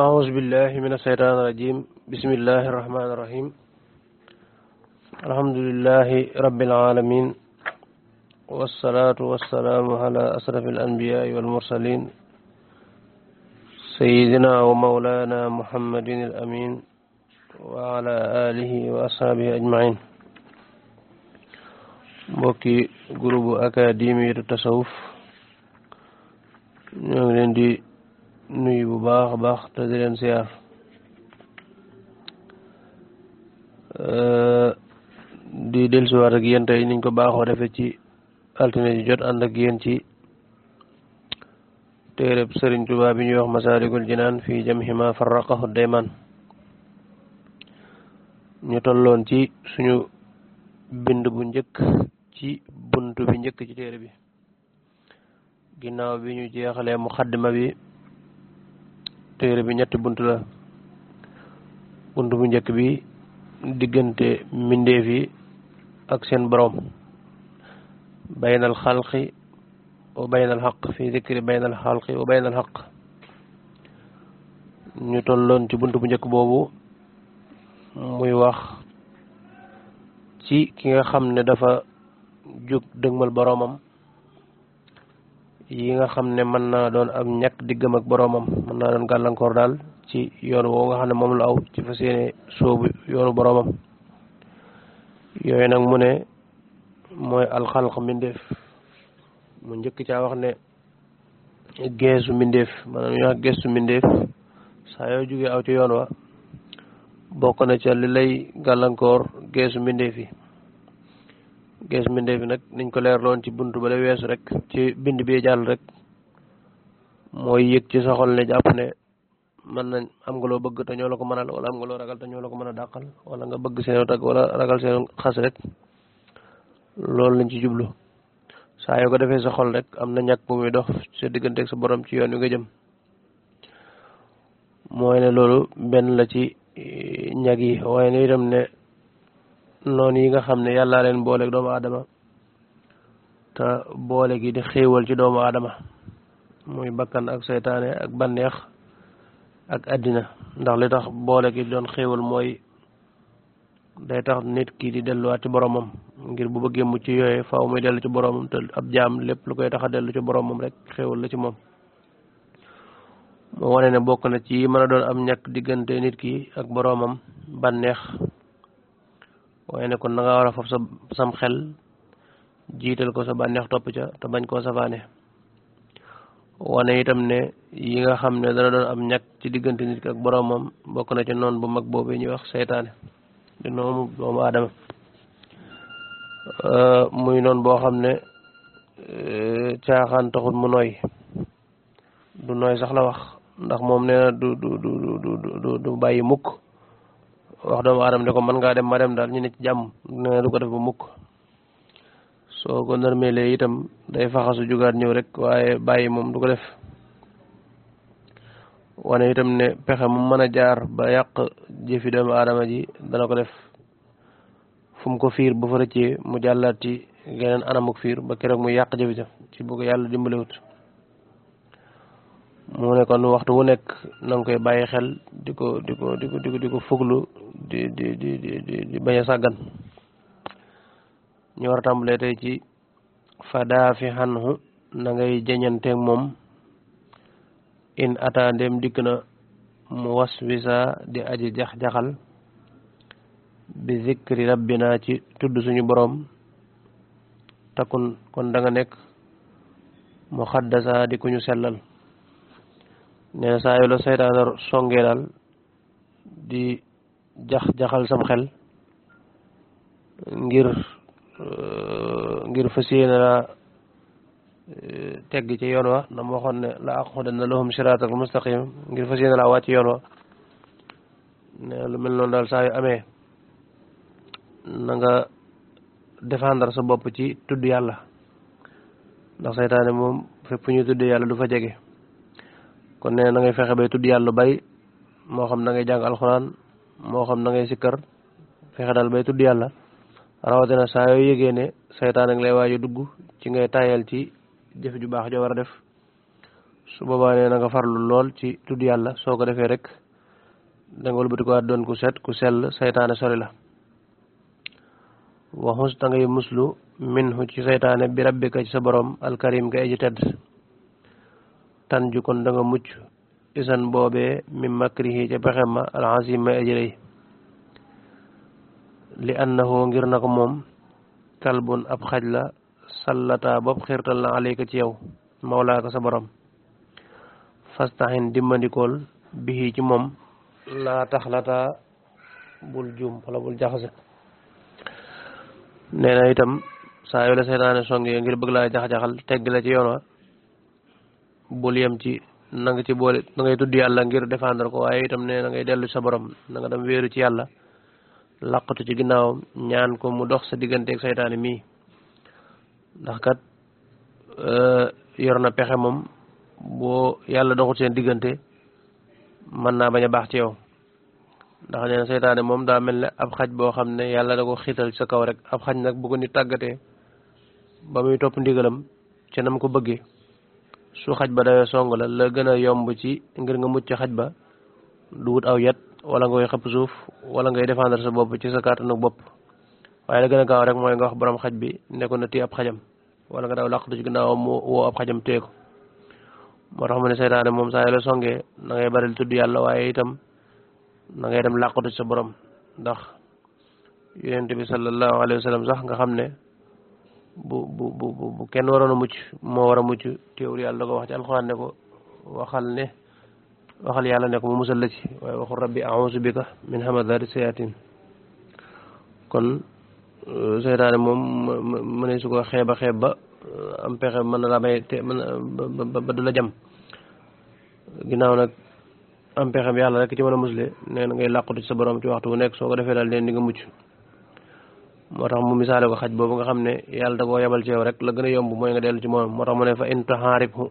أعوذ بالله من الشيطان الرجيم بسم الله الرحمن الرحيم الحمد لله رب العالمين والصلاة والسلام على أشرف الأنبياء والمرسلين سيدنا ومولانا محمد الأمين وعلى آله وأصحابه أجمعين mbokki groupe académie de tasawuf ñoo ngi leen di nuyu bu baax a baax te di leen siyaar di dellusiwaat ak yéen tey niñ ko baaxoo defee ci altine ji jot ànd ak yéen ci téereb Serigne Touba bi ñuy wax Massalikoul Jinane fi jam'i ma farraqahu dayman ñu tolloon ci suñu bind bu njëkk ci buntu bi njëkk ci téere bi ginnaaw bi ñu jeexalee muxaddima bi téere bi ñetti buntu la buntu bu njëkk bi diggante mbindeef yi ak seen borom baynal xalqi wa baynal xaq fi zikri baynal xalqi wa baynal xaq ñu tolloon ci buntu bu njëkk boobu muy wax ci ki nga xam ne dafa jóg dëgmal boroomam yi nga xam ne mën naa doon ak ñàkk diggam ak boroomam mën naa doon gàllankoor daal ci yoon woo nga xam ne moom la aw ci fas yéene soobu yoonu boroomam yooyu nag mu ne mooy alxalq mbindeef mu njëkk caa wax ne geesu mbindeef maanaam ñu wax geesu mbindeef saa yoo jógee aw ci yoon wa bokk na ca li lay gàllankoor geesu mbindeef yi geesu mbindeef yi nag niñ ko leerloon ci buntu ba la weesu rek ci bind bi jàll rek mooy yëg ci sa xol ne jàpp ne mën nañ am nga loo bëgg te ñoo la ko mënal wala am nga loo ragal te ñoo la ko mën a dàqal wala nga bëgg seen tag wala ragal seen xas rek loolu lañ ci jublu saa yoo ko defee sa xol rek am na ñàkk bu muy dox sa diggante ak sa borom ci yoon wi nga jëm mooy ne loolu benn la ci ñag yi waaye ne itam ne noonu yi nga xam ne yàllaa leen booleeg doomu aadama te boole gi di xéewal ci doomu aadama muy bakkan ak seytaane ak banneex ak àddina ndax li tax boole gi doon xéewal mooy day tax nit ki di delluwaat ci boromam ngir bu bëggee mucc yooyee faaw muy dellu ci boromam te ab jaam lépp lu koy tax a dellu ci boromam rek xéewal la ci moom moo wane ne bokk na ci mën a doon am ñàkk diggante nit ki ak boromam banneex waaye ne kon na nga war a fab sam xel jiital ko sa bànneex topp ca te bañ koo safaane wane itam ne yi nga xam ne dana doon am ñàkk ci diggante nit ki ak boromam bokk na ci noon bu mag boobu ñuy wax seytaane di noonu doomu aadama muy noon boo xam ne caaxaan taxut mu nooy du nooy sax la wax ndax moom nee na du bàyyi mukk wax doomu aadama ne ko mën ngaa dem ma dem daal ñu ne ci jàmm nee na du ko def ba mukk soo ko nërmeelee itam day faxasu jugaat ñëw rek waaye bàyyi moom du ko def wane itam ne pexe mu mën a jaar ba yàq jëfi doomu aadama ji dana ko def fu mu ko fiir ba fa rëccee mu jàllaat ci geneen anamuk fiir ba keroog muy yàq jëfi ja ci bu ko yàlla dimbalewut mu ne kon waxtu wu nekk na nga koy bàyyi xel di ko fuglu di bañ a sàggan ñu war a tàmbalee tey ci fadaafi xanhu na ngay jañanteeg moom in atandem dikk na mu was wisa di aji jax-jaxal bi zikri rabbina ci tudd suñu boroom takun kon da nga nekk mu xaddasa di ku ñu sellal nee na saa yu la seytaane songee daal di jax-jaxal sam xel ngir fas yéene la tegg ci yoon wa na ma waxoon ne la aqudanna lahum siraatal mustaqim ngir fas yéene la wàcc yoon wa ne lu mel noonu daal saa yu amee na nga défendre sa bopp ci tudd yàlla ndax seytaane moom fépp ñu tudd yàlla du fa jege kon nee na ngay fexe bay tudd yàlla bay moo xam na ngay jàng alxuraan moo xam na ngay sikkar fexe daal bay tudd yàlla rawatina saa yoo yëgee ne seytaane ngi lay waaju dugg ci ngay tayal ci jëf ju baax joo war a def su boobaa nee na nga farlu lool ci tudd yàlla soo ko defee rek da nga wëlbati ko doon ku set ku sell saytaane sori la waxus da ngay muslu minhu ci saytaane bi rabbika ci sa borom alkarim ka aji tedd tan ju kon da nga mucc isan boobee mi makrihi ca pexem ma alazim may aji rëy li annahu ngir na ko moom kalbun ab xaj la sallata bopp xirtal na alayka ci yow mawlaa ko sa borom fastaxin dimmandikool bihi ci moom laa taxlata bul juum wala bul jaxase nee na itam saa yoo la seytaane songee ngir bëgg laa jax-jaxal tegg la ci yoon wa bul yem ci na nga ci boole na ngay tudd yàlla ngir défendre ko waaye itam nee na ngay dellu sa borom na nga dem wéeru ci yàlla laqatu ci ginnaawam ñaan ko mu dox sa digganteeg seytaane mii ndax kat yor na pexe moom boo yàlla doxul seen diggante mën naa bañ a baax ci yow ndax nee na seytaane moom daa mel ne ab xaj boo xam ne yàlla da ko xiital sa kaw rek ab xaj nag bu ko nit tàggatee ba muy topp ndigalam ca nam ko bëggee su xaj ba dawee song la gën a yomb ci ngir nga mucc xaj ba du wut aw yat wala nga koy xëpp suuf wala ngay défendre sa bopp ci sa kàttanu bopp waaye la gën a gaaw rek mooy nga wax borom xaj bi ne ko na téye ab xajam wala nga daw làqatu ci ginnaawam mu woo ab xajam téye ko moo tax mu ne seytaane moom saa la songee na ngay bari tudd yàlla waaye itam na ngay dem làqatu ci sa borom ndax yonent bi sallallahu alayhi wa sallam sax nga xam ne bu kenn waroon a mucc moo war a mucc teewul yàlla da ko wax ci alxuraan ne ko waxal yàlla ne ko mu musal la ci waaye waxul rabbi a'uuzu bika min hamazati sayatin kon seytaane moom mu ne su ko xeeb ba am pexe mën na la may te ba du la jam ginnaaw nag am pexem yàlla rek ci mën a musle nee na ngay làqutu ci sa borom ci waxtu bu nekk soo ko defee daal leen di nga mucc moo tax mu misaale ko xaj boobu nga xam ne yàlla da koo yabal ci yow rek la gën a yomb mooy nga dellu ci moom moo tax mu ne fa in tuhaaribhu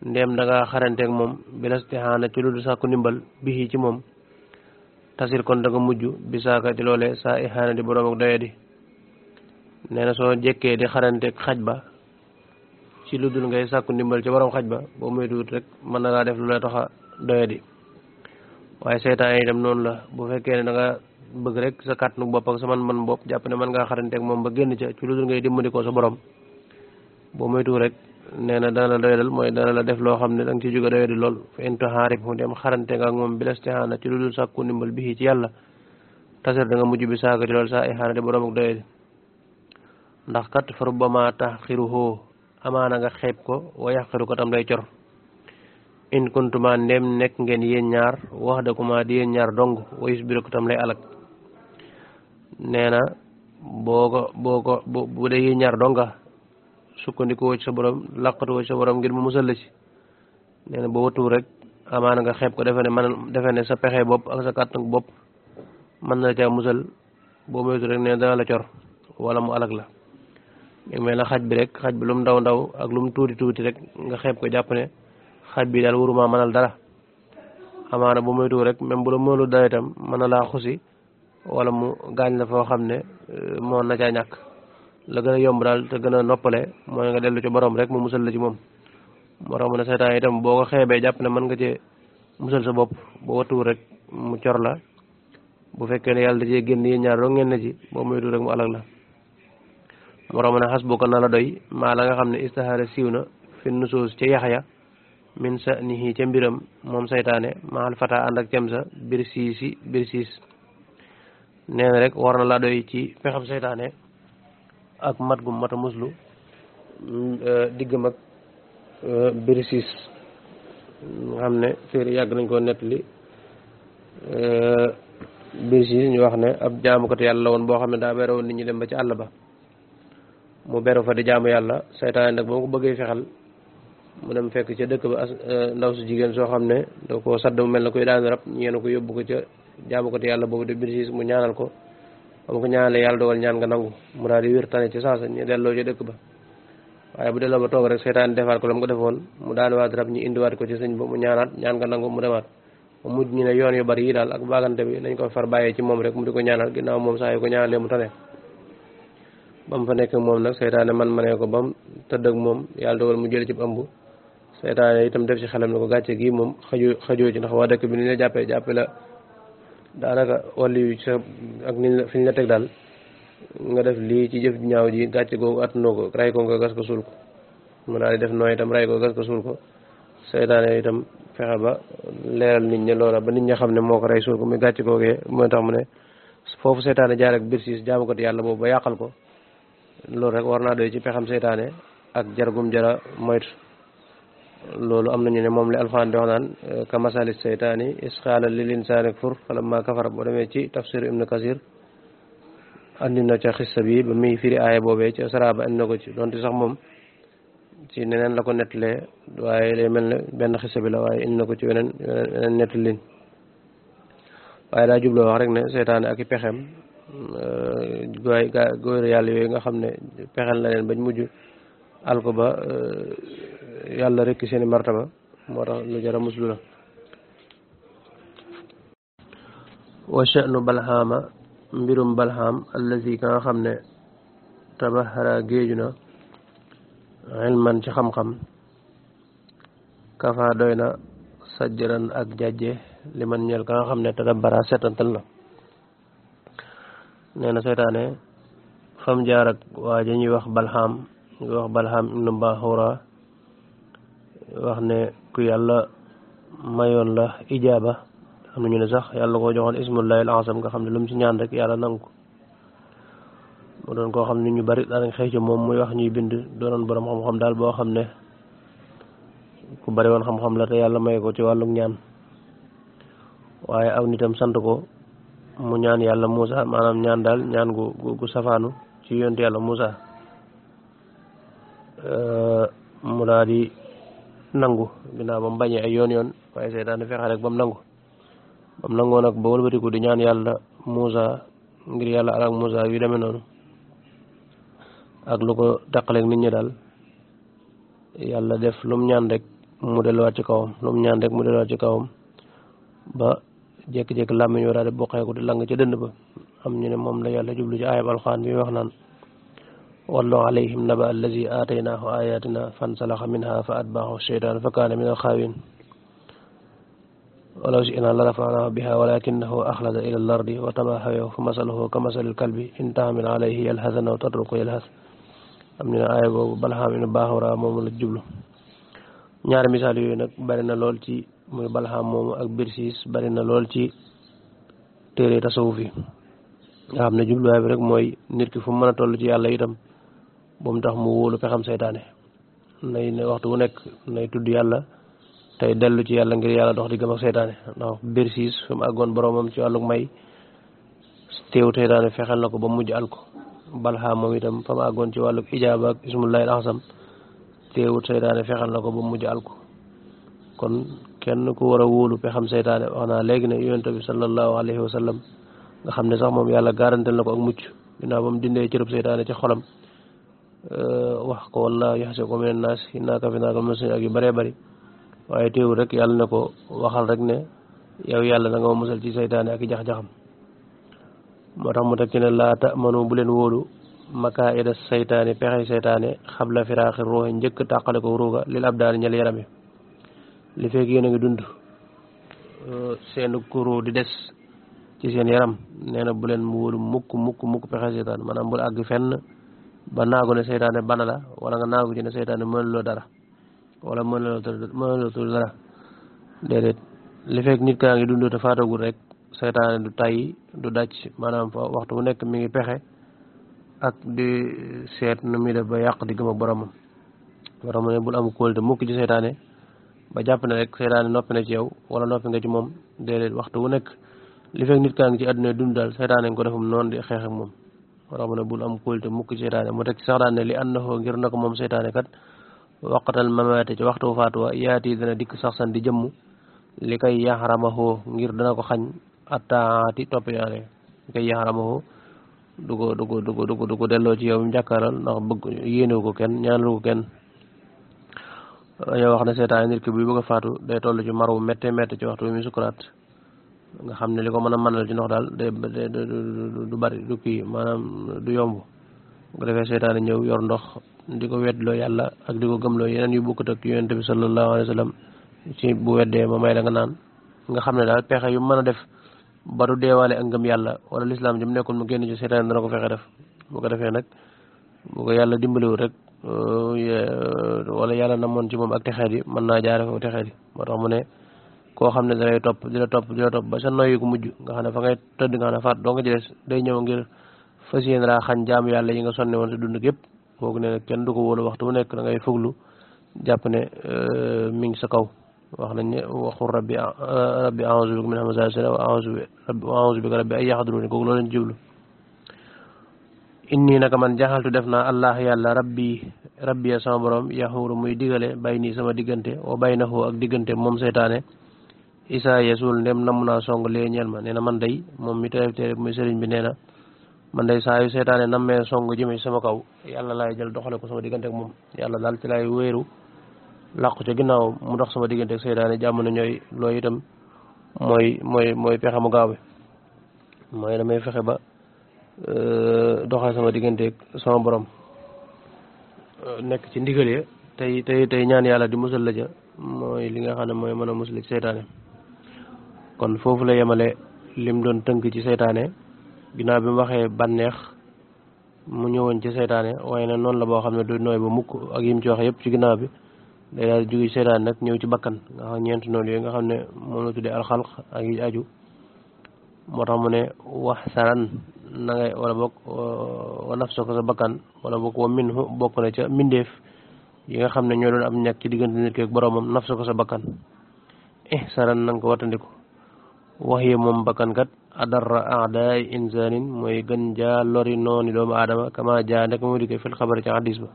ndéem da ngaa xaranteeg moom bilastihaana ci lu du sàkku ndimbal bihi ci moom tasir kon da nga mujj bi saaka ci loolee saa ihaana di borom ak doye di nee na soo jekkee di xaranteeg xaj ba ci lu dul ngay sàkku ndimbal ci borom xaj ba boo moytuwut rek mën na laa def lu lay tax a doye di waaye seytaan yi itam noonu la bu fekkee ne da nga bëgg rek sa kàttanu bopp ak sa man bopp jàpp ne mën ngaa xaranteeg moom ba génn ca ci lu dul ngay dimbandikoo sa borom boo moytuwut rek nee na dana la doyadal mooy dana la def loo xam ne da nga ci jóge doyadi lool fa in tuhaaribhu dem xarante nga ak moom bilastihaana ci lu dul sàkku ndimbal bi ci yàlla tasir da nga mujj bi saaka ci loolu saa ihaana di borom ak doyadi ndax kat fa rubbama taxiruhu amaana nga xeeb ko wa yaqiru ko tam day cor in kuntuma ndem nekk ngeen yéen ñaar wax da kuma di yéen ñaar dong wa yusbiru ko tam lay alak nee na bu dee yéen ñaar donga sukkandikoo ci sa borom laqatu ci sa borom ngir mu musal la ci nee na boo wëtuwul rek amaana nga xeeb ko defe ne sa pexe bopp ak sa kàttan bopp mën na la caa musal boo moytu rek nee na dana la cor wala mu alag la léegi mel na xaj bi rek xaj bi lu mu ndaw ndaw ak lu mu tuuti rek nga xeeb ko jàpp ne xaj bi daal waruma mënal dara amaana boo moytu rek même bu la mënul dara itam mën na laa xusi wala mu gaañ la foo xam ne moo na caa ñàkk la gën a yomb daal te gën a noppale mooy nga dellu ci borom rek mu musal la ci moom moo tax mu ne seytaan itam boo ko xeebee jàpp ne mën nga cee musal sa bopp boo wattuwul rek mu cor la bu fekkee ne yàlla da cee génn yéen ñaar doo ngeen ne ci boo moytu rek mu alag la moo tax mu ne xas bu ko na la doy maa la nga xam ne istahaara siiw na fi nusuus ca yaxya min sa nihi ca mbiram moom seytaane maal fata ànd ak cem sa bir siis nee na rek war na la doy ci pexam seytaane ak mat gu mat a muslu diggam ak birisis nga xam ne téere yàgg nañ koo nettali birisis ñu wax ne ab jaamukat yàlla la woon boo xam ne daa bere woon nit ñi dem ba ci àll ba mu beru fa di jaamu yàlla seytaane nag boo ko bëggee fexal mu dem fekk ca dëkk ba ndaw su jigéen soo xam ne da ko sadd mu mel na koy daanu rab ñeena ko yóbbu ko ca jaamukat yàlla boobu de birisis mu ñaanal ko am ko ñaanale yàlla dogal ñaan nga nangu mu daal di wér tane ci saasa ñu delloo ci dëkk ba waaye bu delloo ba toog rek seytaan defaat ko la mu ko defoon mu daan waat rab ñu indiwaat ko ci sëñ ba mu ñaanaat ñaan nga nangu mu demaat mu mujj ñu ne yoon yu bari yi daal ak bagante bi nañ ko far bàyyee ci moom rek mu di ko ñaanal ginnaaw moom saa yu ko ñaanalee mu tane ba mu fa nekk moom nag seytaane man manee ko ba mu tëdd ak moom yàlla dogal mu jël ci ëmb seytaane itam def ci xelam ne ko gàcce gi moom xajoo ci ndax waa dëkk bi ni la jàppe la daanaka wàllu yu sa ak ni fi ñu la teg daal nga def lii ci jëf ñaaw ji gàcce googu attanoo ko ray ko nga gas ko suul ko mu daal di def nooy itam ray ko gas ko suul ko seytaane itam fexe ba leeral nit ñi loola ba nit ñi xam ne moo ko rey suul ko muy gàcce googee mooy tax mu ne foofu seytaane jaar ak biir siis jaamu ko yàlla boobu ba yàqal ko loolu rek war naa doy ci pexam seytaane ak jargum jara moytu loolu am nañu ne moom la alxuraan di wax naan ka masali seytaani isqaala lil insaani kfur falamma kafara boo demee ci tafsir ibnu kasir andi na ca xissa bi ba muy firi aaya boobee ci saraba andi na ko ci donte sax moom ci neneen la ko nettalee waaye day mel ne benn xissa bi la waaye indi na ko ci weneen nettalin waaye daa jubloo wax rek ne seytaane ak i pexem góor yàlla yooyu nga xam ne pexel na leen bañ mujj al ko ba yàlla rekk seeni martaba moo tax lu jara muslu la wa sha'nu balhama mbirum balham allazi ka nga xam ne tabahara géeju na ilman ci xam-xam kafa doy na sajjaran ak jajje li man ñeel ka nga xam ne tadabbara setantal na nee na seytaane fam jaar ak waa ja ñuy wax balham ibnu bahura wax ne ku yàlla mayoon la ijaaba am na ñu ne sax yàlla koo joxoon ismullahi al-azam nga xam ne lu mu ci ñaan rek yàlla nangu ko mu doon koo xam ne ñu bari daanañ xëy ci moom muy wax ñuy bind doonoon borom xam-xam daal boo xam ne ku bari woon xam-xam la te yàlla may ko ci wàlluk ñaan waaye aw nitam sant ko mu ñaan yàlla Muusa maanaam ñaan daal ñaan gu safaanu ci yonent yàlla Muusa mu daal di nangu ginnaaw ba mu bañee ay yoon waaye seytaane fexe rek ba mu nangoo nag ba wëlbatiku di ñaan yàlla Muusa ngir yàlla alak Muusa yu demee noonu ak lu ko taqaleeg nit ñi daal yàlla def lu mu ñaan rek mu delluwaat ci kawam ba jékki-jékki làmmiñ daal di boqeeku di lang ca dënd ba am ñu ne moom la yàlla jublu ci aayab alxuraan bi wax naan wallu alayhim naba allazi aataynaahu ayatina fansalaxa minha fa atbaahu sheytaan fa kaana min alxaawin walaw shi'naa la rafa'naahu biha walakinahu axlada ila al-ardi wa taba hawahu fa masaluhu ka masali al-kalbi in tahmil alayhi yalhas aw tatruku yalhas am ñu ne aaya boobu balxaam ibnu baaxura moomu la jublu ñaari misaal yooyu nag bari na lool ci muy balxaam moomu ak birsiis bari na lool ci téere tasawuf yi nga xam ne jubluwaay bi rek mooy nit ki fu mu mën a toll ci yàlla itam bu mu tax mu wóolu pexam seytaane nay ne waxtu bu nekk nay tudd yàlla tey dellu ci yàlla ngir yàlla dox di gëm ak seytaane ndax birsiis fi mu àggoon boromam ci wàlluk may teew seytaane fexeel na ko ba mujj al ko balxaam moom itam fa mu àggoon ci wàlluk ijaaba ak ismullahi al-azam teewut seytaane fexeel na ko ba mujj al ko kon kenn ku war a wóolu pexam seytaane wax naa léegi ne yonent bi sallallahu alayhi wa sallam nga xam ne sax moom yàlla garantel na ko ak mucc ginnaaw ba mu dindee cërëb seytaane ci xolam wax ko wallaahu yaxsibuka mina naas innaa kafaynaaka al-mustahzi'iin ak yu bëree bëri waaye teewul rek yàlla ne ko waxal rek ne yow yàlla da nga ma musal ci seytaane ak i jax-jaxam moo tax mu teg ci ne laa ta'manu bu leen wóolu makaa'ida seytaane pexey seytaane xabla firaaxi ruuxi njëkk tàqale ko ruuga lil abdaani ñel yaram yi li fekk yéen a ngi dund seen kuru di des ci seen yaram nee na bu leen mu wóolu mukk pexe seytaane maanaam bul àgg fenn ba naagu ne seytaane bana la wala nga naagu ci ne seytaane mënuloo dara wala mënuloo dara déedéet li fekk nit kaa ngi dund te faatagul rek seytaane du tayyi du dàcc maanaam waxtu bu nekk mi ngi pexe ak di seet nu muy def ba yàq di gëm ak boromam borom ne bul am kóolute mukk ci seytaane ba jàpp ne rek seytaane noppi na ci yow wala noppi nga ci moom déedéet waxtu bu nekk li fekk nit kaa ngi ci àdduna dund daal seytaane nga ko defum noonu di xeex ak moom borom ne bul am kóolute mukk ci seytaane mu teg ci sax daan ne li annahu ngir na ko moom seytaane kat waqatal mamaate ci waxtu faatuwa yaati dana dikk sax san di jëmm li koy yaxramahu ngir dana ko xañ attaati topp yaane li koy yaxramahu du ko delloo ci yow mi jàkkaaral ndax bëgg yéenewu ko kenn ñaanalu ko kenn dañoo wax ne seytaane nit ki buy bëgg a faatu day toll ci mar wu métte ci waxtu bi muy sukuraat nga xam ne li ko mën a mënal ci ndox daal du bari du kii maanaam du yomb bu defee seytaane ñëw yor ndox di ko weddloo yàlla ak di ko gëmloo yeneen yu bokkut ak yonent bi sallallahu alayhi wa sallam ci bu weddee ma may la nga naan nga xam ne daal pexe yu mën a def ba du deewaale ak ngëm yàlla wala lislaam jëm nekkoon mu génn ci seytaane dana ko fexe def bu ko defee nag bu ko yàlla dimbaliwul rek wala yàlla namoon ci moom ak texeet yi mën naa jaare foofu texeet yi moo tax mu ne koo xam ne dalay topp di la topp ba sa noyyi ko mujj nga xam ne fa ngay tëdd nga xam ne faat doo nga jëlees day ñëw ngir fas yéene laa xañ jaamu yàlla yi nga sonne woon sa dund gépp kooku ne kenn du ko wóolu waxtu bu nekk da ngay foglu jàpp ne mi ngi sa kaw wax nañ ne waxul rabbi a'uuzu bika min hamazaati shayaatiin wa a'uuzu bika rabbi an yahduruun kooku loolu lañ jublu inni naka man jaxaltu def naa allah yàlla rabbi ya sama borom yaxuuru muy digale bay nii sama diggante wa baynahu ak diggante moom seytaane isa yesul ndem namm naa song lee ñeel ma nee na man day moom mi téere muy sëriñ bi nee na man day saa yu seytaane nammee song jëme sama kaw yàlla laay jël doxale ko sama diggante ak moom yàlla daal ci laay wéeru làqu ca ginnaaw mu dox sama diggante ak seytaane jàmm na ñooy loolu itam mooy pexe mu gaaw bi mooy damay fexe ba doxal sama diggante ak sama borom nekk ci ndigal ya tey ñaan yàlla di musal la ja mooy li nga xam ne mooy mën a musal ci seytaane kon foofu la yemale lim doon tënk ci seytaane ginnaaw bi mu waxee bànneex mu ñëwoon ci seytaane waaye nag noonu la boo xam ne du nooy ba mukk ak yim ci wax yëpp ci ginnaaw bi day daal jóge seytaane nag ñëw ci bakkan nga xam ñeenti noonu yooyu nga xam ne moom la tuddee alxalq ak yi aju moo tax mu ne wax saran na ngay wala bokk wa nafsa ko sa bakkan wala bokk wa minhu bokk na ca mbindeef yi nga xam ne ñoo doon am ñàkk ci diggante nit ki ak boroomam nafsa ko sa bakkan saran na nga ko wattandiku wax yi moom bakkan kat adarra aadaay insaanin mooy gën jaa lori nooni doomu aadama kama jaa nekk mu di ko fil xabar ci hadis ba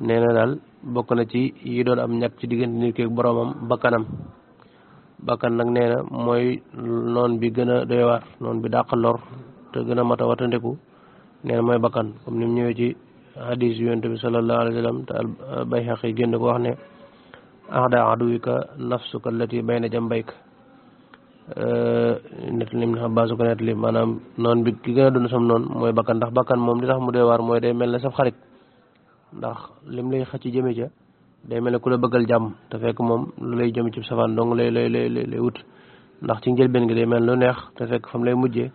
nee na daal bokk na ci yi doon am ñàkk ci diggante nit ki ak boroomam bakkanam bakkan nag nee na mooy noon bi gën a doy waar noon bi dàq lor te gën a mat a watandiku nee na mooy bakkan comme ni mu ñëwee ci hadis yonent bi sallallahu alayhi wa sallam te Bayhaqi génn ko wax ne ahda aduwika nafsuka allati bayna jambayka net lim na Abbas ko net li maanaam noon bi ki gën a doon sam noonu mooy bakkan ndax bakkan moom li tax mu doy waar mooy day mel ne saf xarit ndax lim lay xëcc jëme ca day mel ne ku la bëggal jàmm te fekk moom lu lay jëm ci safaan dong lay wut ndax ci njëlbeen gi day mel lu neex te fekk fam lay mujjee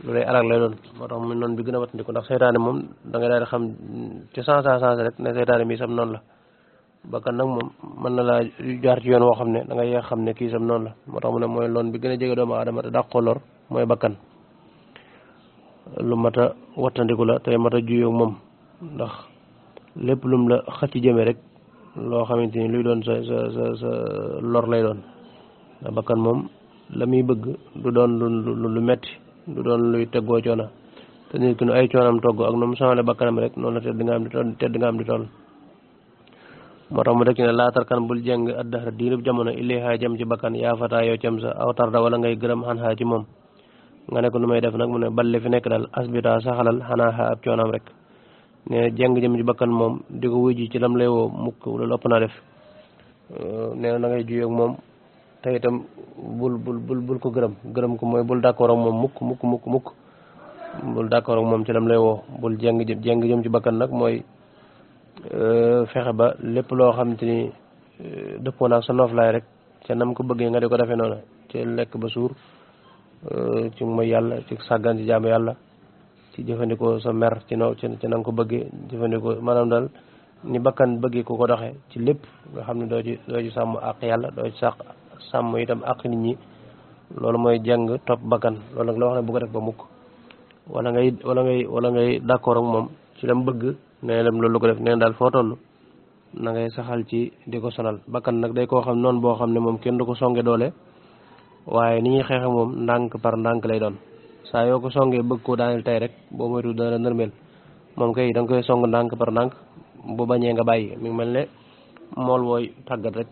lu lay alag lay doon moo tax mu noonu bi gën a wattandiku ndax seytaane moom da ngay daal di xam ci sens rek ne seytaane mi sam noonu la bakkan nag moom mën na laa jaar ci yoon woo xam ne da ngay yeex xam ne kii sam noonu la moo tax mu ne mooy loon bi gën a jege doomu aadama te dàq ko lor mooy bakkan lu mat a wattandiku la tey mat a juyoo moom ndax lépp lum la xëcc jëme rek loo xamante ni luy doon sa lor lay doon ndax bakkan moom la muy bëgg du doon lu metti du doon luy teggoo coona te nit ki nu ay coonam togg ak nu mu sonale bakkanam rek noonu la tedd nga am di toll moo tax mu dëkk ne laatarkan bul jàng addahra diirub jamono ilayha jëm ci bakkan yaa fataa yow cam sa aw tarda wala ngay gërëm xanaa ci moom nga ne ko nu may def nag mu ne balle fi nekk daal asbita saxalal xanaa ab coonam rek ne jàng jëm ci bakkan moom di ko wuy ji ci lam lay woo mukk loolu ëpp naa def nee na da ngay juyee ak moom te itam bul ko gërëm ko mooy bul d'accord ak moom mukk bul d'accord ak moom ci lam lay woo bul jàng jëm ci bakkan nag mooy fexe ba lépp loo xam te ni dëppoo naag sa nooflaay rek ca nam ko bëggee nga di ko defee noonu ci lekk ba suur ci mooy yàlla ci sàggan ci jaamu yàlla ci jëfandikoo sa mer ci na nga ko bëggee jëfandikoo maanaam daal ni bakkan bëggee ko doxee ci lépp nga xam ne doo ci sàmm àq yàlla doo ci sàmm itam àq nit ñi loolu mooy jàng topp bakkan loolu nag la wax ne bu ko def ba mukk wala ngay d'accord ak moom ci lam bëgg nee lam loolu ko def nee daal foo toll na ngay saxal ci di ko sonal bakkan nag day koo xam noonu boo xam ne moom kenn du ko songe doole waaye ni ñuy xeexe moom ndànk par ndànk lay doon saa yoo ko songee bëgg koo daaneel tey rek boo moytu dana la nërmeel moom kay da nga koy song ndànk par ndànk bu bañee nga bàyyi mi ngi mel ne mool wooy tàggat rek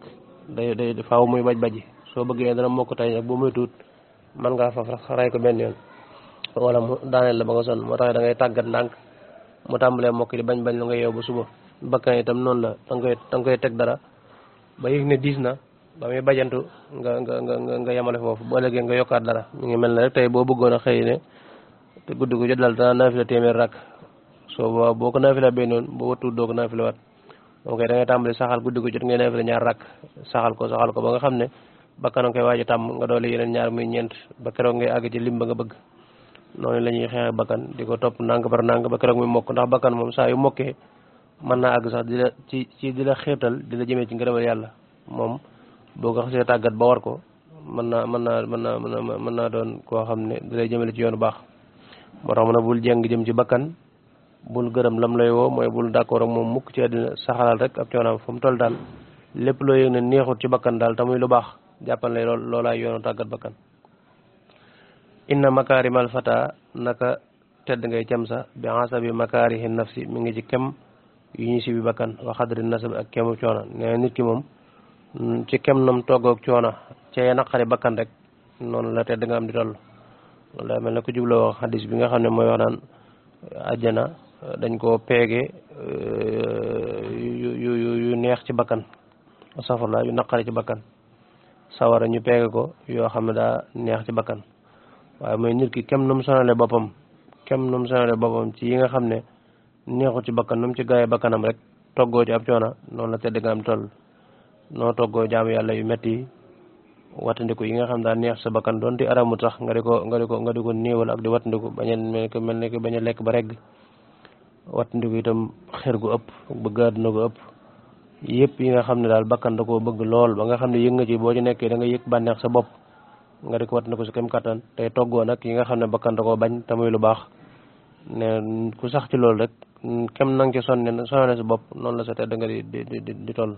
day faaw muy baji soo bëggee dana mokk tey nag boo moytuut mën ngaa faf ray ko benn yoon wala mu daaneel la ba nga sonn moo tax da ngay tàggat ndànk mu tàmbalee mokk di bañ lu nga yeew ba suba bakkan itam noonu la da nga koy teg dara ba yëg ne diis na ba muy bajantu nga yemale foofu boo léegi nga yokkaat dara mi ngi mel ne rek tey boo bëggoon a xëy ne te guddi gu jot daal dana naafila téeméer rakk soo boobaa boo ko naafila benn yoon boo wattuwul doo ko naafila waat moom kay da ngay tàmbali saxal guddi ko jot ngay naafila ñaar rakk saxal ko ba nga xam ne bakkan nga koy waaj a tàmm nga doole yeneen ñaar muy ñeent ba keroog ngay àgg ci lim ba nga bëgg noonu la ñuy xeexe bakkan di ko topp ndànk par ndànk ba keroog muy mokk ndax bakkan moom saa yu mokkee mën naa àgg sax di la xiirtal di la jëmee ci ngërëmal yàlla moom boo ko xasee tàggat ba war ko mën naa doon koo xam ne di lay jëmale ci yoonu baax moo tax mu ne bul jeng jëm ci bakkan bul gërëm lam lay woo mooy bul d'accord ak moom mukk ci àddina saxalal rek ab coonaam fa mu toll daal lépp loo yëg ne neexut ci bakkan daal te muy lu baax jàppal ne loolaay yoonu tàggat bakkan inna makaarimal fata naka tedd ngay cam sa bi hasabi makaarihi nafsi mi ngi ci kem yu ñu si bi bakkan wa xadri nasab ak kemu coona nee nit ki moom ci kem nam toggoog coona cee naqari bakkan rek noonu la tedd nga am di toll loolu daa mel ne ku jubloo wax xadis bi nga xam ne mooy wax naan àjjana dañ koo peege yu neex ci bakkan safara yu naqari ci bakkan sawara ñu peege ko yoo xam ne daa neex ci bakkan waaye mooy nit ki kem nu mu sonale boppam ci yi nga xam ne neexu ci bakkan nu mu ci gaayee bakkanam rek toggoo ci ab coona noonu la tedd nga am toll noo toggoo jaamu yàlla yu metti yi wattandiku yi nga xam daa neex sa bakkan doonte aramu tax nga di ko néewal ak di wattandiku mel ne bañ a lekk ba regg wattandiku itam xër gu ëpp bëgg àdduna gu ëpp yëpp yi nga xam ne daal bakkan da koo bëgg lool ba nga xam ne yëg nga ci boo ci nekkee da nga yëg bànneex sa bopp nga di ko wattandiku si kem kattan tey toggoo nag yi nga xam ne bakkan da koo bañ te muy lu baax ne ku sax ci loolu rek kem na nga ci sonne sa bopp noonu la sa tedd nga di toll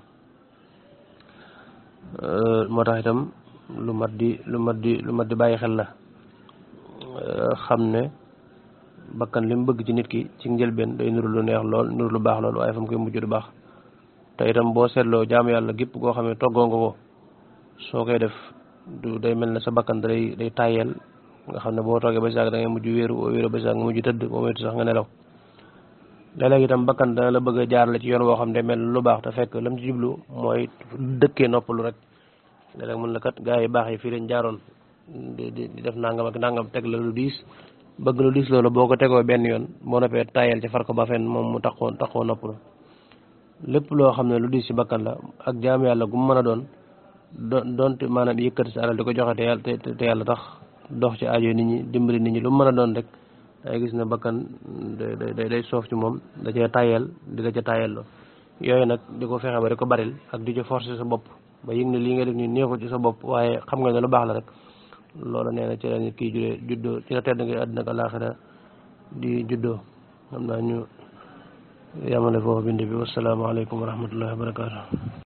moo tax itam lu mat di bàyyi xel la xam ne bakkan li mu bëgg ci nit ki ci njëlbeen day nuru lu neex lool nuru lu baax lool waaye fa mu koy mujj du baax te itam boo seetloo jaamu yàlla gépp goo xam ne toggoo nga ko soo koy def du day mel ne sa bakkan day tàyyeel nga xam ne boo toogee ba saag da ngay mujj wéeru ba saag nga mujj tëdd boo moytu sax nga nelaw léeg-léeg itam bakkan dana la bëgg a jaarale ci yoon woo xam ne day mel lu baax te fekk lam ci jublu mooy dëkkee noppalu rek léeg-léeg mun la kat gaa yi baax yi fii lañ jaaroon di def nangam ak nangam teg la lu diis bëgg lu diis loolu boo ko tegoo benn yoon boo noppee tayel ci far ko ba fenn moom mu taxoo noppalu lépp loo xam ne lu diis ci bakkan la ak jaam yàlla gu mu mën a doonte maanaam yëkkati sa alal di ko joxe te yàlla tax dox ci aajo nit ñi dimbali nit ñi lu mu mën a doon rek day gis ne bakkan day soof ci moom da cee tayel di la ca tayel lo yooyu nag di ko fexe ba di ko baril ak di ci forcer sa bopp ba yëg ne lii nga def nii neexul ci sa bopp waaye xam nga ne lu baax la rek loolu nee na ci la nit kii juddoo ci la tedd nga àddina ak àllaaxira di juddoo xam naa ñu yamale foofu bind bi wasalaamaaleykum wa rahmatullahi wa barakaatu